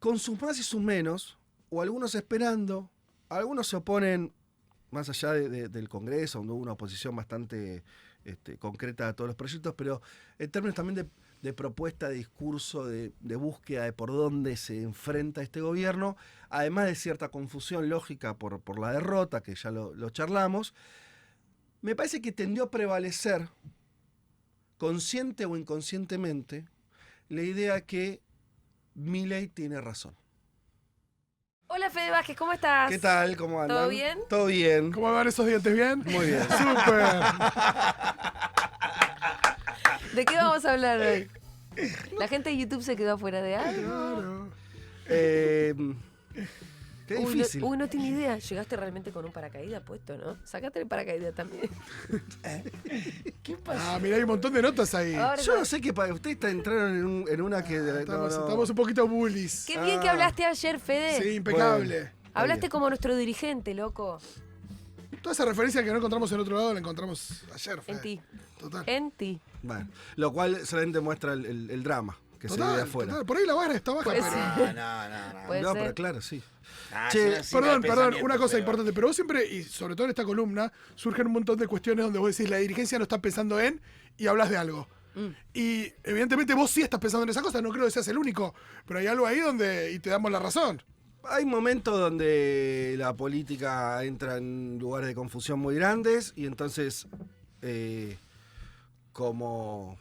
con sus más y sus menos, o algunos esperando, algunos se oponen más allá del Congreso, donde hubo una oposición bastante concreta a todos los proyectos, pero en términos también de propuesta, de discurso, de búsqueda de por dónde se enfrenta este gobierno, además de cierta confusión lógica por la derrota, que ya lo charlamos, me parece que tendió a prevalecer, consciente o inconscientemente, la idea que Milei tiene razón. Hola Fede Vázquez, ¿cómo estás? ¿Qué tal? ¿Cómo andan? ¿Todo bien? Todo bien. ¿Cómo van esos dientes? ¿Bien? Muy bien. ¡Súper! ¿De qué vamos a hablar hoy? La gente de YouTube se quedó afuera de algo. Claro. Qué difícil. No tiene idea. Llegaste realmente con un paracaídas puesto, ¿no? Sácate el paracaídas también. ¿Qué pasa? Ah, mirá, hay un montón de notas ahí. Ahora Yo no sé qué para ustedes entraron en una que Estamos un poquito bullies. Qué bien que hablaste ayer, Fede. Sí, impecable. Bueno. Hablaste bien. como nuestro dirigente, loco. Toda esa referencia que no encontramos en otro lado la encontramos ayer, Fede. En ti. Total. En ti. Bueno, lo cual solamente muestra el drama que se ve de afuera. Total. Por ahí la vara está baja, Puede pero... ser. No. Puede No, ser. pero claro, sí. Che, Perdón, una cosa importante, pero vos siempre, y sobre todo en esta columna, surgen un montón de cuestiones donde vos decís la dirigencia no está pensando en y hablas de algo. Y evidentemente vos sí estás pensando en esa cosa, no creo que seas el único, pero hay algo ahí donde y te damos la razón. Hay momentos donde la política entra en lugares de confusión muy grandes y entonces, como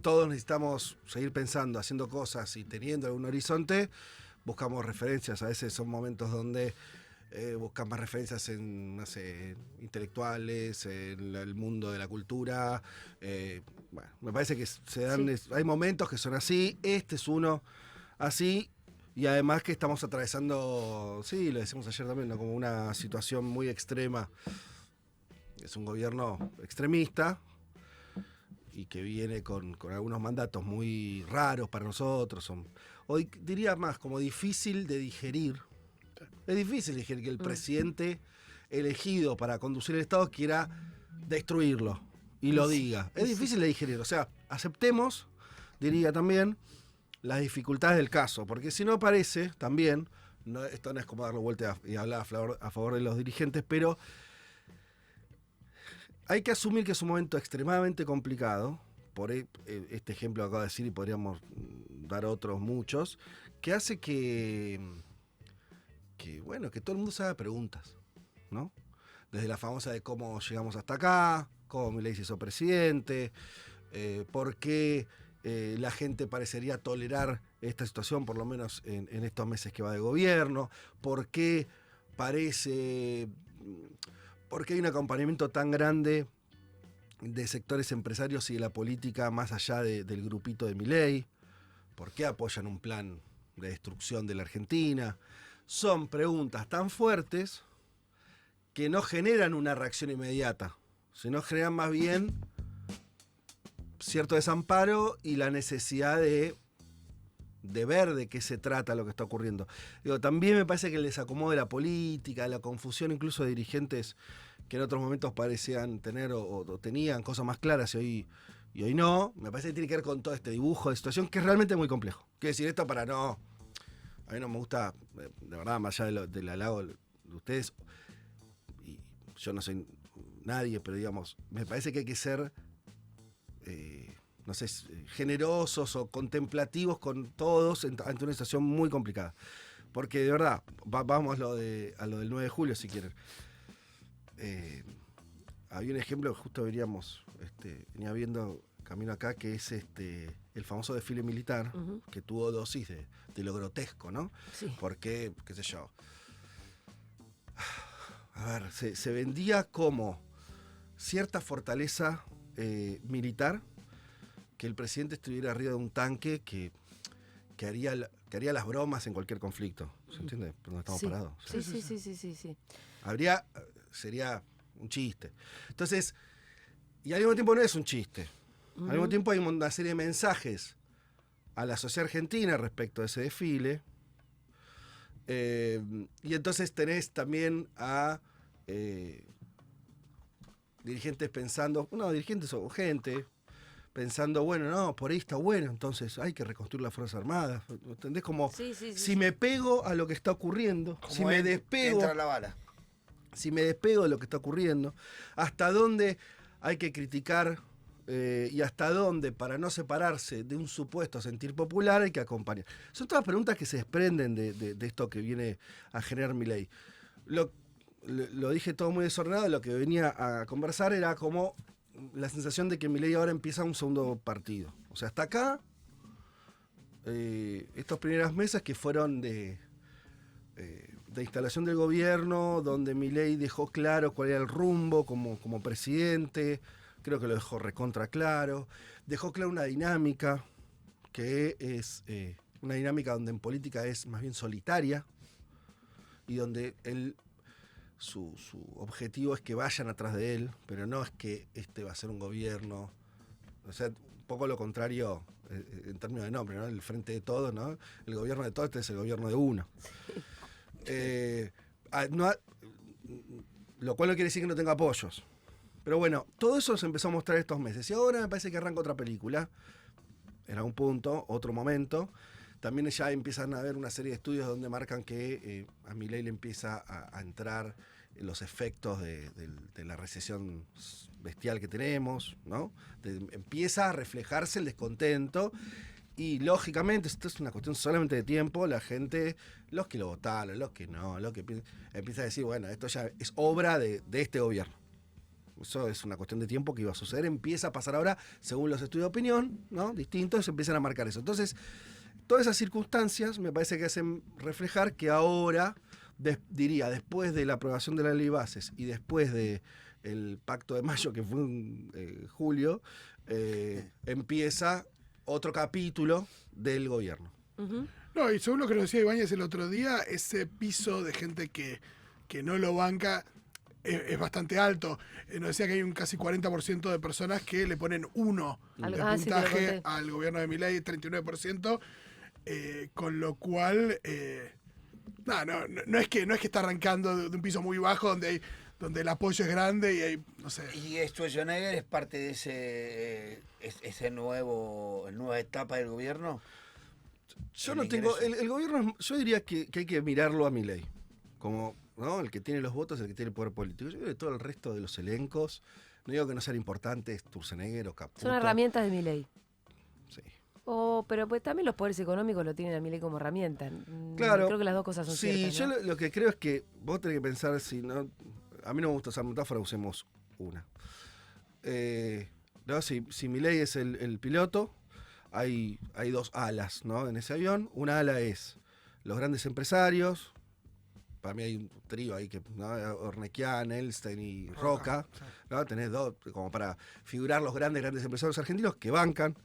todos necesitamos seguir pensando, haciendo cosas y teniendo algún horizonte, buscamos referencias. A veces son momentos donde buscan más referencias en, no sé, intelectuales, en el mundo de la cultura. Bueno, me parece que se dan, hay momentos que son así, este es uno así. Y además que estamos atravesando, sí, lo decimos ayer también, ¿no? Como una situación muy extrema. Es un gobierno extremista y que viene con algunos mandatos muy raros para nosotros. Hoy diría más, como difícil de digerir. Es difícil digerir que el presidente elegido para conducir el Estado quiera destruirlo y lo diga. Es difícil de digerir. O sea, aceptemos, diría también, las dificultades del caso, porque si no parece también, esto no es como darle vuelta y hablar a favor de los dirigentes, pero hay que asumir que es un momento extremadamente complicado, por este ejemplo que acabo de decir y podríamos dar otros muchos, que hace que todo el mundo se haga preguntas, ¿no? Desde la famosa de cómo llegamos hasta acá, cómo Milei se hizo presidente, por qué la gente parecería tolerar esta situación, por lo menos en estos meses que va de gobierno, por qué hay un acompañamiento tan grande de sectores empresarios y de la política más allá del grupito de Milei, por qué apoyan un plan de destrucción de la Argentina. Son preguntas tan fuertes que no generan una reacción inmediata, sino generan más bien cierto desamparo y la necesidad de ver de qué se trata lo que está ocurriendo. También me parece que el desacomodo de la política, la confusión incluso de dirigentes que en otros momentos parecían tener o tenían cosas más claras y hoy no, me parece que tiene que ver con todo este dibujo de situación que es realmente muy complejo. Quiero decir esto para no... A mí no me gusta, de verdad, más allá del halago de ustedes, y yo no soy nadie, pero digamos, me parece que hay que ser... no sé, generosos o contemplativos con todos ante una situación muy complicada. Porque de verdad, vamos a lo del 9 de julio si quieren. Había un ejemplo que justo venía viendo camino acá, que es el famoso desfile militar, que tuvo dosis de lo grotesco, ¿no? Sí. Porque, qué sé yo, a ver, se vendía como cierta fortaleza militar, que el presidente estuviera arriba de un tanque que haría las bromas en cualquier conflicto. ¿Se entiende? ¿Por dónde estamos parados? Sí. Sería un chiste. Entonces, y al mismo tiempo no es un chiste. Al mismo tiempo hay una serie de mensajes a la sociedad argentina respecto a ese desfile. Y entonces tenés también a dirigentes pensando, dirigentes o gente pensando, bueno, no, por ahí está bueno, entonces hay que reconstruir las Fuerzas Armadas. ¿Entendés? Como Sí, sí, sí, si sí. me pego a lo que está ocurriendo, Como si me él, despego, entra la bala. si me despego de lo que está ocurriendo, hasta dónde hay que criticar y hasta dónde, para no separarse de un supuesto sentir popular, hay que acompañar. Son todas preguntas que se desprenden de esto que viene a generar Milei. Lo dije todo muy desordenado, lo que venía a conversar era como la sensación de que Milei ahora empieza un segundo partido. O sea, hasta acá, estas primeras mesas que fueron de instalación del gobierno, donde Milei dejó claro cuál era el rumbo como presidente, creo que lo dejó recontra claro, dejó claro una dinámica que es una dinámica donde en política es más bien solitaria y donde su objetivo es que vayan atrás de él, pero no es que este va a ser un gobierno, o sea, un poco lo contrario en términos de nombre, ¿no? El frente de todos, ¿no? El gobierno de todos, este es el gobierno de uno. Lo cual no quiere decir que no tenga apoyos. Pero bueno, todo eso se empezó a mostrar estos meses. Y ahora me parece que arranca otra película. En algún punto, otro momento. También ya empiezan a haber una serie de estudios donde marcan que a Milei le empieza a entrar los efectos de la recesión bestial que tenemos, ¿no? Empieza a reflejarse el descontento. Y lógicamente, esto es una cuestión solamente de tiempo, la gente, los que lo votaron, los que no, empieza a decir, bueno, esto ya es obra de este gobierno. Eso es una cuestión de tiempo que iba a suceder, empieza a pasar ahora, según los estudios de opinión, ¿no? Distintos, empiezan a marcar eso. Entonces, todas esas circunstancias me parece que hacen reflejar que ahora, diría, después de la aprobación de la ley bases y después del pacto de mayo, que fue en julio, empieza otro capítulo del gobierno. Ujú. No, y según lo que nos decía Ibáñez el otro día, ese piso de gente que no lo banca es bastante alto. Nos decía que hay un casi 40% de personas que le ponen 1 de Sí, te lo puntaje conté. al gobierno de Milei, 39%, con lo cual no es que está arrancando de un piso muy bajo donde el apoyo es grande y hay, no sé. Y Schwarzenegger es parte de esa nueva etapa del gobierno. Yo El no tengo. ingreso. El gobierno, yo diría que hay que mirarlo a Milei. Como, ¿no? El que tiene los votos, el que tiene el poder político. Yo creo que todo el resto de los elencos, no digo que no sean importantes, Sturzenegger o Caputo. Son herramientas de Milei. Sí. Pero pues también los poderes económicos lo tienen a Milei como herramienta. Claro. Creo que las dos cosas son Sí, ciertas, yo ¿no? lo que creo es que vos tenés que pensar si no. A mí no me gusta usar metáfora, usemos una. ¿No? Si Milei es el piloto, hay dos alas, ¿no? En ese avión. Una ala es los grandes empresarios. Para mí hay un trío ahí que, ¿no? Ornequian, Elstein y Roca, ¿no? Tenés dos como para figurar los grandes empresarios argentinos que bancan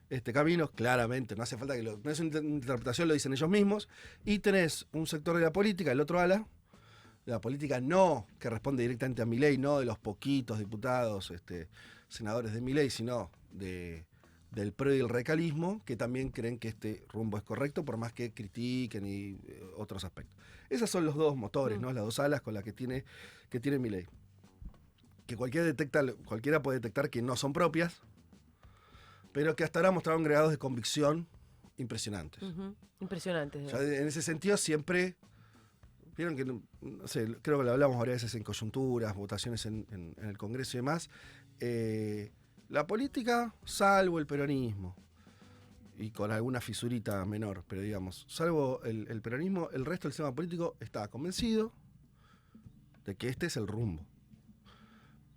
este camino, claramente, no hace falta que no es una interpretación, lo dicen ellos mismos. Y tenés un sector de la política, el otro ala, de la política no que responde directamente a Milei, no de los poquitos diputados, senadores de Milei, sino del PRO y el radicalismo, que también creen que este rumbo es correcto, por más que critiquen y otros aspectos. Esos son los dos motores, ¿no? Las dos alas con las que tiene Milei. Que cualquiera puede detectar que no son propias, pero que hasta ahora mostraron grados de convicción impresionantes. Ujú. Impresionante. O sea, en ese sentido siempre, vieron que, no sé, creo que lo hablamos varias veces en coyunturas, votaciones en el Congreso y demás, la política, salvo el peronismo, y con alguna fisurita menor, pero digamos, salvo el peronismo, el resto del sistema político está convencido de que este es el rumbo.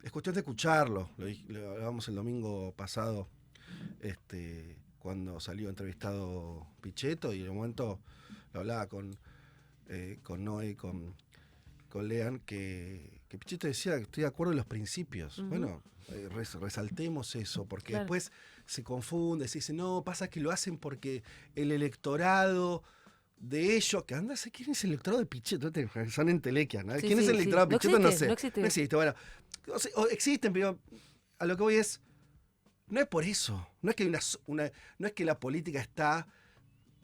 Es cuestión de escucharlo, lo hablábamos el domingo pasado, cuando salió entrevistado Pichetto, y en el momento lo hablaba con Noé, con Lean, que Pichetto decía que estoy de acuerdo en los principios. Uh-huh. Bueno, resaltemos eso, porque claro. Después se confunde, se dice, no, pasa que lo hacen porque el electorado de ellos, que anda, ¿quién es el electorado de Pichetto? Son entelequias, ¿no? Sí, ¿Quién es el electorado de No Pichetto? existe, No sé. no existe. Bueno, o existen, pero a lo que voy es, no es por eso, no es que no es que la política está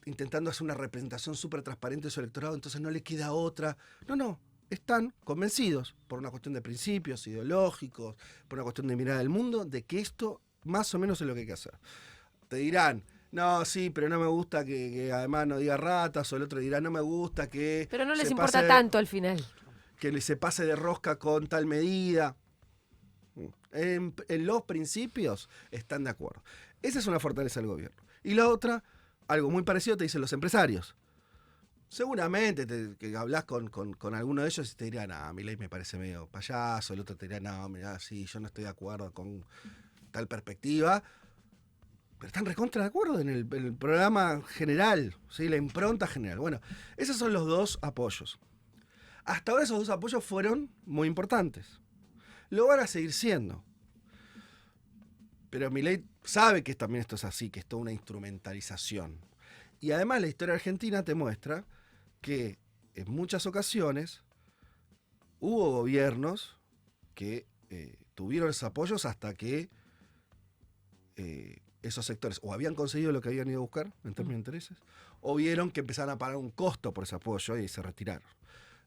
intentando hacer una representación súper transparente de su electorado, entonces no le queda otra. No, están convencidos, por una cuestión de principios ideológicos, por una cuestión de mirada del mundo, de que esto más o menos es lo que hay que hacer. Te dirán, no, sí, pero no me gusta que además no diga ratas, o el otro dirá, no me gusta que... Pero no les se importa pase tanto al final. que se pase de rosca con tal medida. En los principios están de acuerdo. Esa es una fortaleza del gobierno. Y la otra, algo muy parecido te dicen los empresarios. Seguramente que hablas con alguno de ellos y te dirán, Milei me parece medio payaso, el otro te dirá, no, mirá, sí, yo no estoy de acuerdo con tal perspectiva. Pero están recontra de acuerdo en el programa general, ¿sí? La impronta general. Bueno, esos son los dos apoyos. Hasta ahora esos dos apoyos fueron muy importantes. Lo van a seguir siendo. Pero Milei sabe que también esto es así, que es toda una instrumentalización. Y además la historia argentina te muestra que en muchas ocasiones hubo gobiernos que tuvieron esos apoyos hasta que esos sectores o habían conseguido lo que habían ido a buscar en términos de intereses, o vieron que empezaban a pagar un costo por ese apoyo y se retiraron.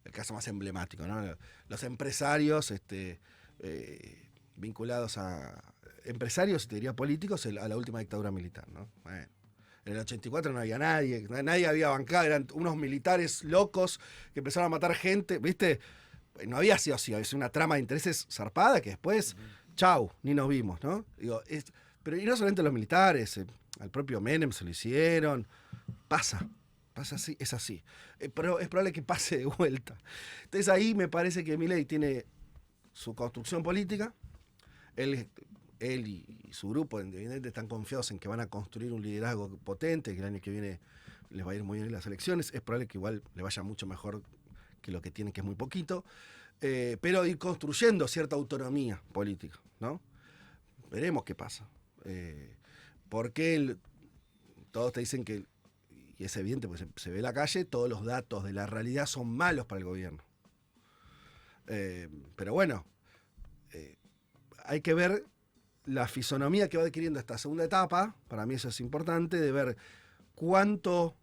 El caso más emblemático, ¿no? Los empresarios vinculados a... Empresarios, te diría políticos, a la última dictadura militar, ¿no? Bueno, en el 84 no había nadie había bancado, eran unos militares locos que empezaron a matar gente, ¿viste? No había sido así, es una trama de intereses zarpada que después, chau, ni nos vimos, ¿no? Digo, pero y no solamente los militares, al propio Menem se lo hicieron, pasa así, es así. Pero es probable que pase de vuelta. Entonces ahí me parece que Milei tiene su construcción política, él y su grupo, evidentemente, están confiados en que van a construir un liderazgo potente, que el año que viene les va a ir muy bien en las elecciones. Es probable que igual le vaya mucho mejor que lo que tienen, que es muy poquito. Pero ir construyendo cierta autonomía política, ¿no? Veremos qué pasa. Porque todos te dicen que, y es evidente, pues se ve en la calle, todos los datos de la realidad son malos para el gobierno. Pero bueno, hay que ver la fisonomía que va adquiriendo esta segunda etapa. Para mí eso es importante, de ver cuánto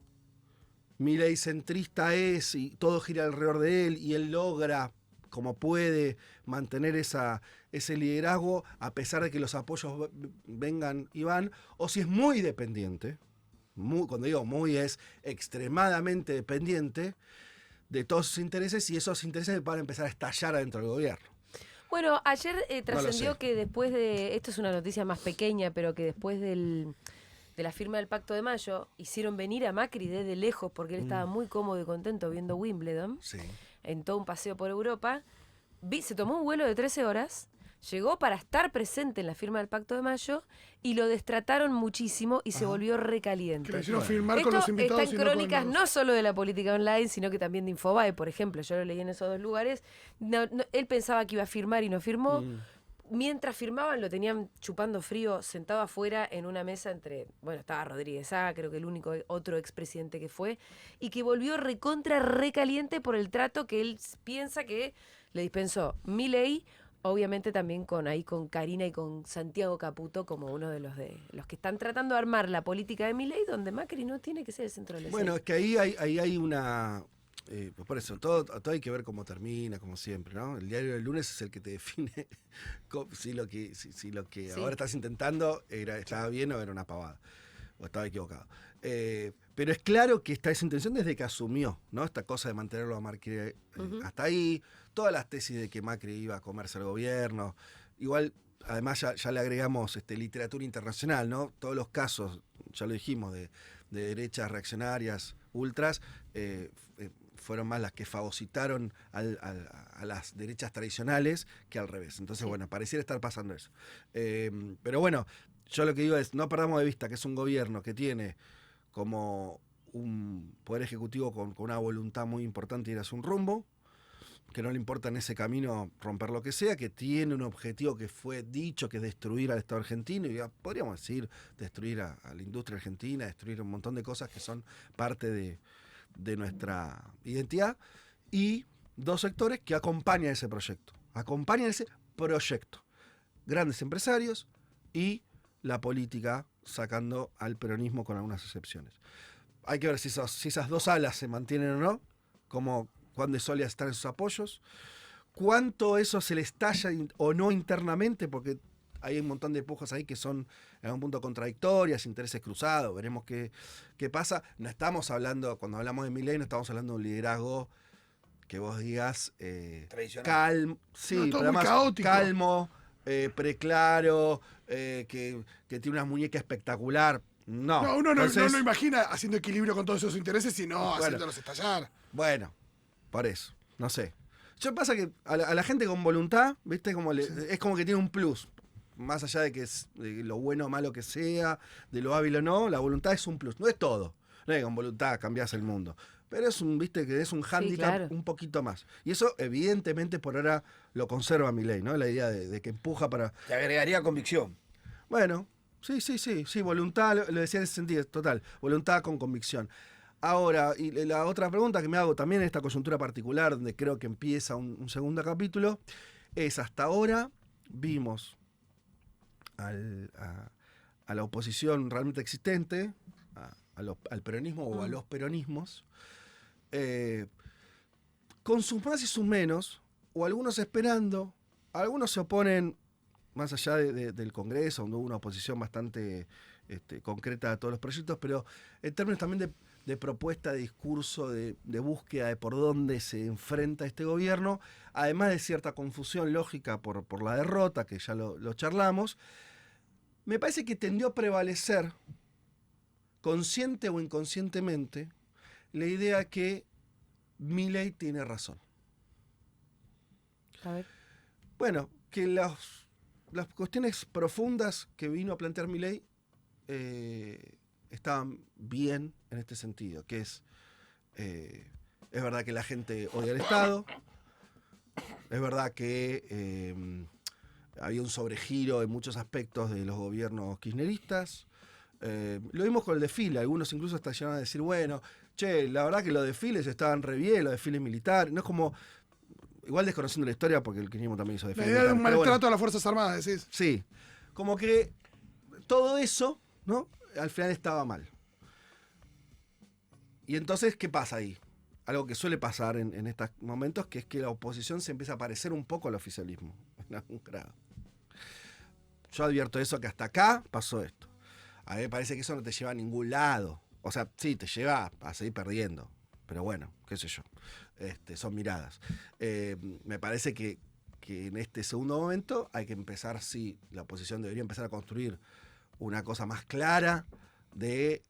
Milei centrista es y todo gira alrededor de él y él logra, como puede, mantener ese liderazgo a pesar de que los apoyos vengan y van, o si es muy dependiente, cuando digo muy es extremadamente dependiente de todos sus intereses, y esos intereses van a empezar a estallar adentro del gobierno. Bueno, ayer trascendió sé. que después de, esto es una noticia más pequeña, pero que después de la firma del Pacto de Mayo, hicieron venir a Macri desde lejos porque él estaba muy cómodo y contento viendo Wimbledon, Sí. en todo un paseo por Europa. Se tomó un vuelo de 13 horas, llegó para estar presente en la firma del Pacto de Mayo y lo destrataron muchísimo y se volvió recaliente. Que lo hicieron firmar con los Esto invitados. está en y no con crónicas los- no solo de la política online, sino que también de Infobae, por ejemplo. Yo lo leí en esos dos lugares. Él pensaba que iba a firmar y no firmó. Mientras firmaban lo tenían chupando frío, sentado afuera en una mesa estaba Rodríguez A, creo que el único otro expresidente que fue, y que volvió recontra recaliente por el trato que él piensa que le dispensó Milei, obviamente también con Karina y con Santiago Caputo como uno de los que están tratando de armar la política de Milei, donde Macri no tiene que ser el centro de la Bueno, escena. es que ahí hay una... pues por eso, todo hay que ver cómo termina, como siempre, ¿no? El diario del lunes es el que te define si lo que Sí. ahora estás intentando estaba bien o era una pavada, o estaba equivocado. Pero es claro que está esa intención desde que asumió, ¿no? Esta cosa de mantenerlo a Macri hasta ahí, todas las tesis de que Macri iba a comerse el gobierno, igual... Además ya le agregamos literatura internacional, ¿no? Todos los casos, ya lo dijimos, de derechas reaccionarias, ultras, fueron más las que fagocitaron a las derechas tradicionales que al revés. Entonces, Sí. bueno, pareciera estar pasando eso. Pero bueno, yo lo que digo es, no perdamos de vista que es un gobierno que tiene como un poder ejecutivo con una voluntad muy importante de ir hacia un rumbo, que no le importa en ese camino romper lo que sea, que tiene un objetivo que fue dicho, que es destruir al Estado argentino, y ya podríamos decir, destruir a la industria argentina, destruir un montón de cosas que son parte de nuestra identidad, y dos sectores que acompañan ese proyecto. Grandes empresarios y la política, sacando al peronismo con algunas excepciones. Hay que ver si esas dos alas se mantienen o no, como cuán de sólidas están esos apoyos, cuánto eso se le estalla o no internamente, porque hay un montón de pujos ahí que son en algún punto contradictorias, intereses cruzados, veremos qué pasa. No estamos hablando, cuando hablamos de Milei, no estamos hablando de un liderazgo que vos digas Tradicional. calmo, sí, No, todo pero muy además caótico. calmo, preclaro, que tiene una muñeca espectacular. No, No, uno Entonces, no lo imagina haciendo equilibrio con todos esos intereses, sino haciéndolos estallar. Bueno, por eso, no sé. Yo pasa que a la gente con voluntad, ¿viste? Es como que tiene un plus. Más allá de que de lo bueno o malo que sea, de lo hábil o no, la voluntad es un plus. No es todo. No es que con voluntad cambias el mundo. Pero es que es un hándicap claro. un poquito más. Y eso, evidentemente, por ahora lo conserva Milei, ¿no? La idea de que empuja para. Te agregaría convicción. Bueno, sí, voluntad, lo decía en ese sentido, total. Voluntad con convicción. Ahora, y la otra pregunta que me hago también en esta coyuntura particular, donde creo que empieza un segundo capítulo, es hasta ahora vimos a la oposición realmente existente, al peronismo o a los peronismos, con sus más y sus menos, o algunos esperando, algunos se oponen más allá del Congreso, donde hubo una oposición bastante concreta a todos los proyectos, pero en términos también de propuesta, de discurso, de búsqueda de por dónde se enfrenta este gobierno, además de cierta confusión lógica por la derrota, que ya lo charlamos, me parece que tendió a prevalecer, consciente o inconscientemente, la idea que Milei tiene razón. A ver. Bueno, que las cuestiones profundas que vino a plantear Milei estaban bien en este sentido, que es verdad que la gente odia al Estado, es verdad que había un sobregiro en muchos aspectos de los gobiernos kirchneristas, lo vimos con el desfile, algunos incluso hasta llegaron a decir, bueno, che, la verdad que los desfiles estaban re bien, los desfiles militares, no es como, igual desconociendo la historia, porque el kirchnerismo también hizo La desfiles idea de un militares, pero maltrato bueno, a las Fuerzas Armadas, decís. sí, como que todo eso, ¿no? Al final estaba mal. Y entonces, ¿qué pasa ahí? Algo que suele pasar en estos momentos, que es que la oposición se empieza a parecer un poco al oficialismo, en algún grado. Yo advierto eso, que hasta acá pasó esto. A mí me parece que eso no te lleva a ningún lado. O sea, sí, te lleva a seguir perdiendo. Pero bueno, qué sé yo. Son miradas. Me parece que en este segundo momento hay que empezar, sí, la oposición debería empezar a construir una cosa más clara de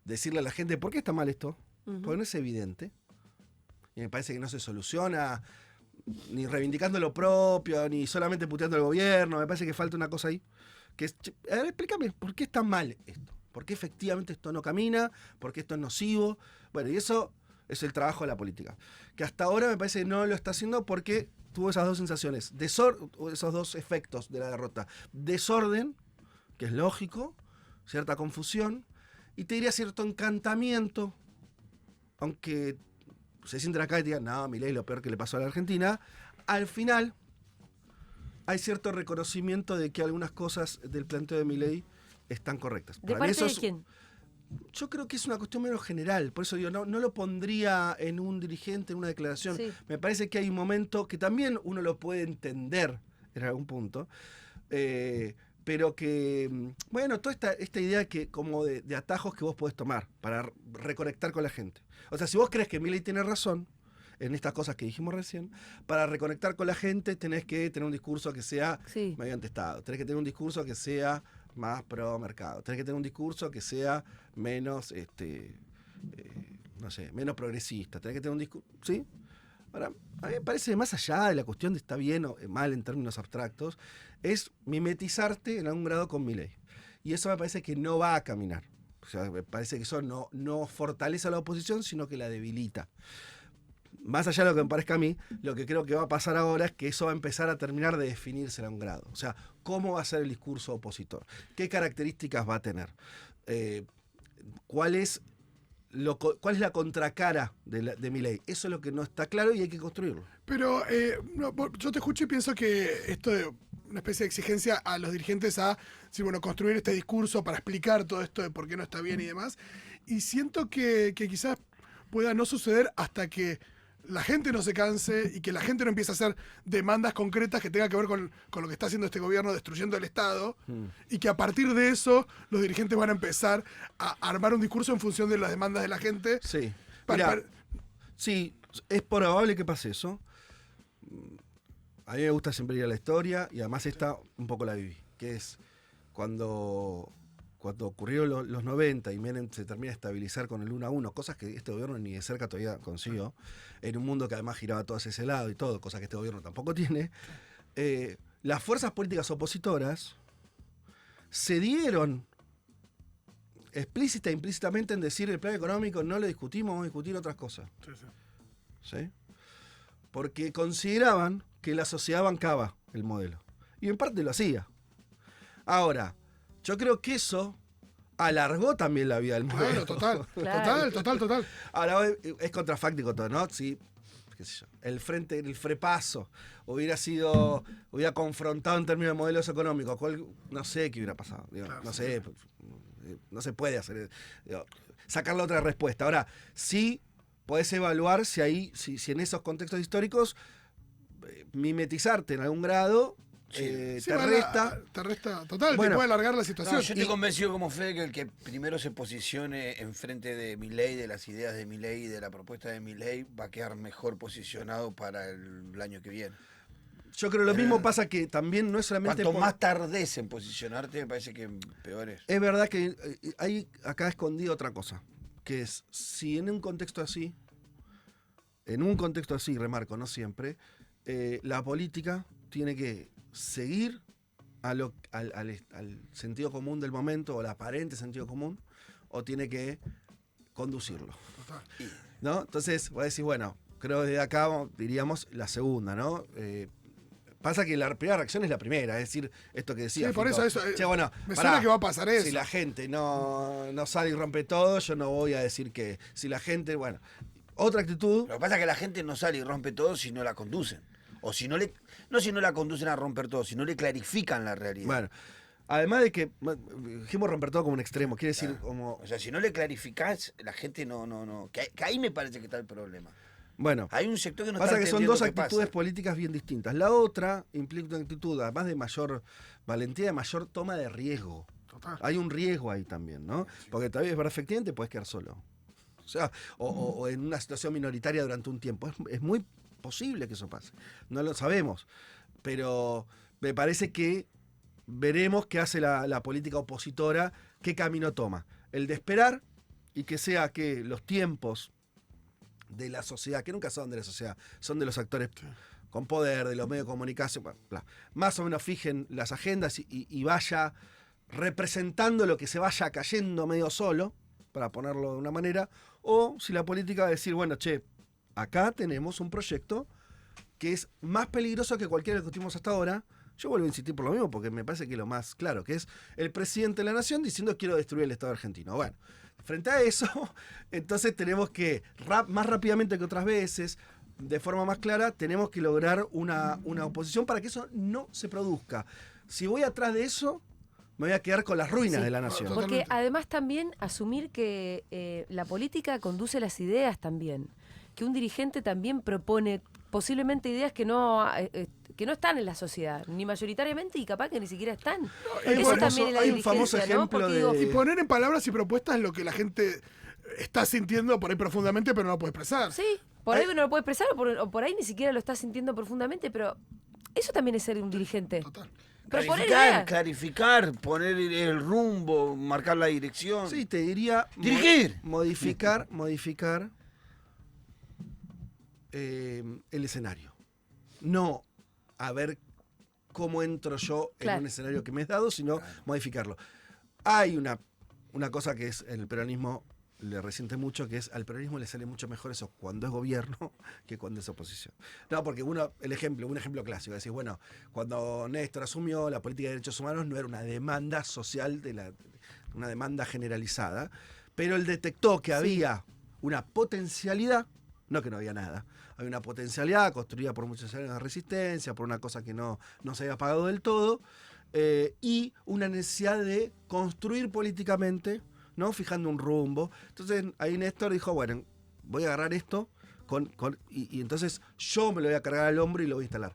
decirle a la gente por qué está mal esto, porque no es evidente. Y me parece que no se soluciona ni reivindicando lo propio, ni solamente puteando al gobierno. Me parece que falta una cosa ahí. Que es, a ver, explícame, ¿por qué está mal esto? ¿Por qué efectivamente esto no camina? ¿Por qué esto es nocivo? Bueno, y eso es el trabajo de la política. Que hasta ahora me parece que no lo está haciendo porque tuvo esas dos sensaciones, esos dos efectos de la derrota. Desorden, que es lógico, cierta confusión, y te diría cierto encantamiento, aunque se sienten acá y te digan, no, Milei lo peor que le pasó a la Argentina, al final hay cierto reconocimiento de que algunas cosas del planteo de Milei están correctas. ¿De Para mí parte eso de quién? yo creo que es una cuestión menos general, por eso digo, no lo pondría en un dirigente, en una declaración. Sí. Me parece que hay un momento que también uno lo puede entender en algún punto, pero que, bueno, toda esta idea que como de atajos que vos podés tomar para reconectar con la gente. O sea, si vos crees que Milei tiene razón en estas cosas que dijimos recién, para reconectar con la gente tenés que tener un discurso que sea Sí. mediante Estado, tenés que tener un discurso que sea más pro mercado, tenés que tener un discurso que sea menos, no sé, menos progresista, tenés que tener un discurso, ¿sí? Ahora, a mí me parece, más allá de la cuestión de está bien o mal en términos abstractos, es mimetizarte en algún grado con Milei. Y eso me parece que no va a caminar. O sea, me parece que eso no fortalece a la oposición, sino que la debilita. Más allá de lo que me parezca a mí, lo que creo que va a pasar ahora es que eso va a empezar a terminar de definirse en un grado. O sea, ¿cómo va a ser el discurso opositor? ¿Qué características va a tener? ¿Cuál es la contracara de Milei? Eso es lo que no está claro y hay que construirlo. Pero yo te escucho y pienso que esto de una especie de exigencia a los dirigentes a decir, bueno, construir este discurso para explicar todo esto de por qué no está bien y demás. Y siento que quizás pueda no suceder hasta que la gente no se canse y que la gente no empiece a hacer demandas concretas que tengan que ver con lo que está haciendo este gobierno destruyendo el Estado, y que a partir de eso los dirigentes van a empezar a armar un discurso en función de las demandas de la gente. Sí. Para- Mirá, sí, es probable que pase eso. A mí me gusta siempre ir a la historia y además esta un poco la viví, que es cuando ocurrieron los 90 y Menem se termina de estabilizar con el 1-1, cosas que este gobierno ni de cerca todavía consiguió, en un mundo que además giraba todo hacia ese lado y todo, cosas que este gobierno tampoco tiene, las fuerzas políticas opositoras se dieron explícita e implícitamente en decir el plan económico no lo discutimos, vamos a discutir otras cosas. Sí, sí. ¿Sí? Porque consideraban que la sociedad bancaba el modelo. Y en parte lo hacía. Ahora, yo creo que eso alargó también la vida del modelo. Claro, Claro. total. Ahora es contrafáctico todo, ¿no? Si, qué sé yo, el frepaso hubiera confrontado en términos de modelos económicos, no sé qué hubiera pasado. Digo, Claro, no sí. sé, no se puede hacer, digo, sacarle otra respuesta. Ahora, sí podés evaluar si en esos contextos históricos mimetizarte en algún grado Sí, te resta. Te resta, total, Bueno, te puede alargar la No, situación. yo estoy convencido como Fede que el que primero se posicione enfrente de Milei, de las ideas de Milei y de la propuesta de Milei, va a quedar mejor posicionado para el año que viene. Yo creo lo mismo pasa que también no es solamente Cuanto más tardes en posicionarte, me parece que peor es. Es verdad que hay acá escondido otra cosa, que es, si en un contexto así, remarco, no siempre, la política tiene que seguir al sentido común del momento, o al aparente sentido común, o tiene que conducirlo. Total. ¿No? Entonces, voy a decir, bueno, creo que desde acá diríamos la segunda, ¿no? Pasa que la primera reacción es la primera, es decir, esto que decía. Sí, por Fito. eso, Che, bueno, me pará, suena que va a pasar eso. si la gente no sale y rompe todo, yo no voy a decir que. Si la gente, bueno, otra actitud. Lo que pasa es que la gente no sale y rompe todo si no la conducen. O si no si no la conducen a romper todo, si no le clarifican la realidad. Bueno, además de que dijimos romper todo como un extremo, quiere decir como. O sea, si no le clarificás, la gente no. Que ahí me parece que está el problema. Bueno, Hay un sector que no pasa está que son entendiendo dos qué actitudes pasa. políticas bien distintas. La otra implica una actitud, además de mayor valentía, de mayor toma de riesgo. Total. Hay un riesgo ahí también, ¿no? Porque tal vez efectivamente puedes quedar solo. O sea, o en una situación minoritaria durante un tiempo. Es muy posible que eso pase. No lo sabemos. Pero me parece que veremos qué hace la política opositora, qué camino toma. El de esperar y que sea que los tiempos de la sociedad, que nunca son de la sociedad, son de los actores con poder, de los medios de comunicación, bla, bla, más o menos fijen las agendas y vaya representando lo que se vaya cayendo medio solo, para ponerlo de una manera, o si la política va a decir, bueno, che, acá tenemos un proyecto que es más peligroso que cualquiera que discutimos hasta ahora. Yo vuelvo a insistir por lo mismo, porque me parece que lo más claro, que es el presidente de la nación diciendo quiero destruir el Estado argentino. Bueno, frente a eso, entonces tenemos que, más rápidamente que otras veces, de forma más clara, tenemos que lograr una oposición para que eso no se produzca. Si voy atrás de eso, me voy a quedar con las ruinas Sí. de la nación. Total. Porque Totalmente. además también asumir que la política conduce las ideas también, que un dirigente también propone posiblemente ideas que no están en la sociedad, ni mayoritariamente y capaz que ni siquiera están. hay Eso un también es la hay un famoso dirigencia, ¿no? ejemplo Porque de- digo, Y poner en palabras y propuestas lo que la gente está sintiendo por ahí profundamente, pero no lo puede expresar. sí, por ahí no lo puede expresar o por ahí ni siquiera lo está sintiendo profundamente, pero eso también es ser un dirigente. Total. Proponer ideas. Clarificar, poner el rumbo, marcar la dirección. Sí, te diría Dirigir. modificar el escenario. No a ver cómo entro yo Claro. en un escenario que me es dado, sino modificarlo. Hay una cosa que es el peronismo le resiente mucho, que es al peronismo le sale mucho mejor eso cuando es gobierno que cuando es oposición. No, porque un ejemplo clásico, decís, bueno, cuando Néstor asumió, la política de derechos humanos no era una demanda social, una demanda generalizada, pero él detectó que había una potencialidad, no que no había nada, había una potencialidad construida por muchos años de resistencia, por una cosa que no se había pagado del todo, y una necesidad de construir políticamente, ¿no? Fijando un rumbo. Entonces ahí Néstor dijo, bueno, voy a agarrar esto y entonces yo me lo voy a cargar al hombro y lo voy a instalar.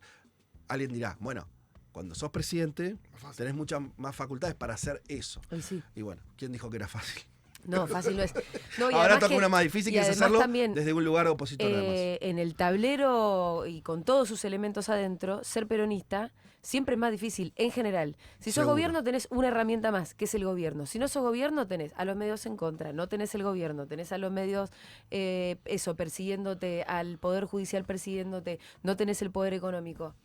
Alguien dirá, bueno, cuando sos presidente tenés muchas más facultades para hacer eso. Sí. Y bueno, ¿quién dijo que era fácil? No, fácil no es. No, y ahora toca una más difícil, que es hacerlo también, desde un lugar opositor. En el tablero y con todos sus elementos adentro, ser peronista siempre es más difícil, en general. Si sos Seguro. gobierno, tenés una herramienta más, que es el gobierno. Si no sos gobierno, tenés a los medios en contra, no tenés el gobierno, tenés a los medios, persiguiéndote, al Poder Judicial persiguiéndote, no tenés el poder económico.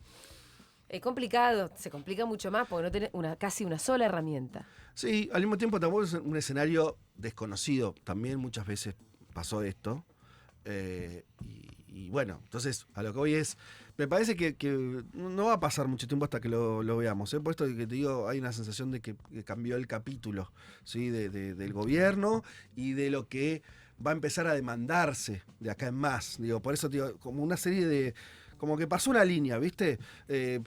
Es complicado, se complica mucho más porque no tenés casi una sola herramienta. Sí, al mismo tiempo tampoco es un escenario desconocido. También muchas veces pasó esto. Y bueno, entonces a lo que voy es, me parece que no va a pasar mucho tiempo hasta que lo veamos. Por esto que te digo, hay una sensación de que cambió el capítulo, ¿sí? del gobierno y de lo que va a empezar a demandarse de acá en más. Digo, por eso digo, como una serie de... Como que pasó una línea, ¿viste?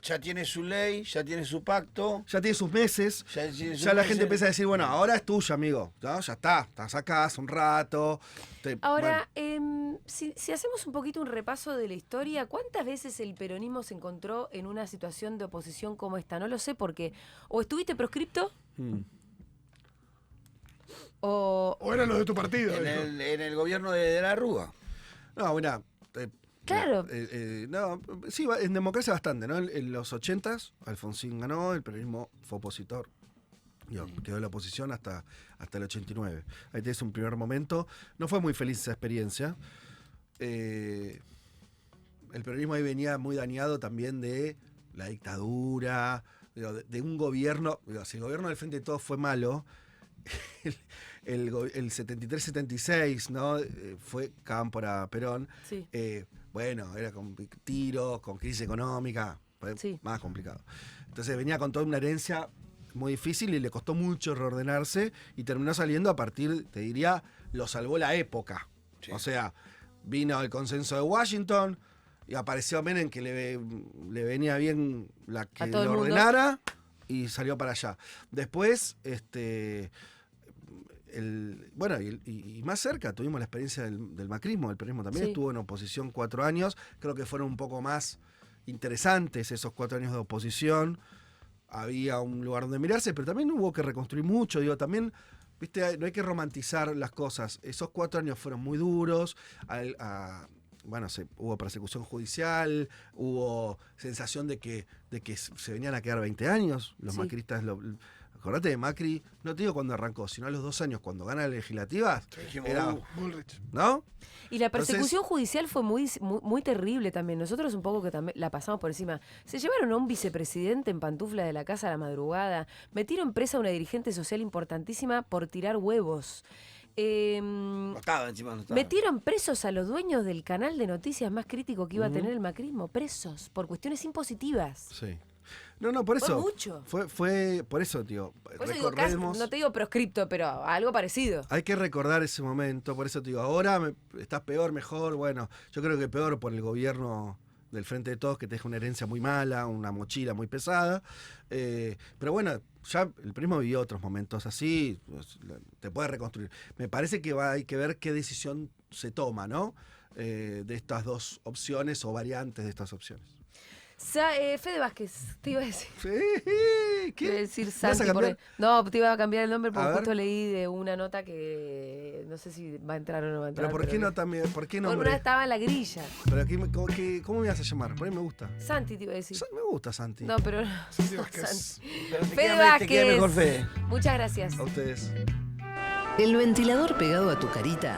Ya tiene su ley, ya tiene su pacto. Ya tiene sus meses. Ya la gente empieza a decir, bueno, ahora es tuyo, amigo. ¿No? Ya está, estás acá hace un rato. Ahora, si hacemos un poquito un repaso de la historia, ¿cuántas veces el peronismo se encontró en una situación de oposición como esta? No lo sé, porque o estuviste proscripto, o eran los de tu partido. En el gobierno de la Rúa. No, bueno... Claro. No, sí, en democracia bastante, ¿no? En los 80s, Alfonsín ganó, el peronismo fue opositor. Quedó en la oposición hasta el 89. Ahí tenés un primer momento. No fue muy feliz esa experiencia. El peronismo ahí venía muy dañado también de la dictadura, de un gobierno. Si el gobierno del Frente de Todos fue malo, el 73-76, ¿no? Fue Cámpora, Perón. Sí. Bueno, era con tiros, con crisis económica, fue Sí. más complicado. Entonces venía con toda una herencia muy difícil y le costó mucho reordenarse y terminó saliendo a partir, te diría, lo salvó la época. Sí. O sea, vino el consenso de Washington y apareció Menem, que le venía bien la que lo ordenara, y salió para allá. Después, y más cerca tuvimos la experiencia del macrismo. El peronismo también estuvo en oposición 4 años. Creo que fueron un poco más interesantes esos 4 años de oposición. Había un lugar donde mirarse, pero también hubo que reconstruir mucho. Digo, también, viste, no hay que romantizar las cosas. Esos 4 años fueron muy duros. Hubo persecución judicial, hubo sensación de que se venían a quedar 20 años. Los macristas... Acordate de Macri, no te digo cuando arrancó, sino a los 2 años, cuando gana las legislativas, era, ¿no? Y la persecución judicial fue muy, muy, muy terrible también. Nosotros un poco que también la pasamos por encima. Se llevaron a un vicepresidente en pantufla de la casa a la madrugada. Metieron presa a una dirigente social importantísima por tirar huevos. No estaba. Metieron presos a los dueños del canal de noticias más crítico que iba a tener el macrismo. Presos, por cuestiones impositivas. Sí. No, por eso. Fue mucho. Fue por eso, tío. Por eso digo, casi, no te digo proscripto, pero algo parecido. Hay que recordar ese momento, por eso te digo, ahora estás peor, mejor, bueno, yo creo que peor por el gobierno del Frente de Todos, que te deja una herencia muy mala, una mochila muy pesada, pero bueno, ya el peronismo vivió otros momentos así, te puede reconstruir. Me parece que hay que ver qué decisión se toma, ¿no? De estas dos opciones o variantes de estas opciones. Fede Vázquez, te iba a decir. Sí, ¿qué? Iba a decir ¿Vas a Santi. cambiar? No, te iba a cambiar el nombre porque A justo ver. leí de una nota que no sé si va a entrar o no va a entrar. Pero ¿por qué no también? ¿Por qué Porque nombre? una estaba en la grilla. Pero ¿cómo me vas a llamar? Por ahí me gusta. Santi te iba a decir. Me gusta Santi. No, pero no. Santi Vázquez. Santi. Pero te Fede queda Vázquez. mejor Fede. Muchas gracias. A ustedes. El ventilador pegado a tu carita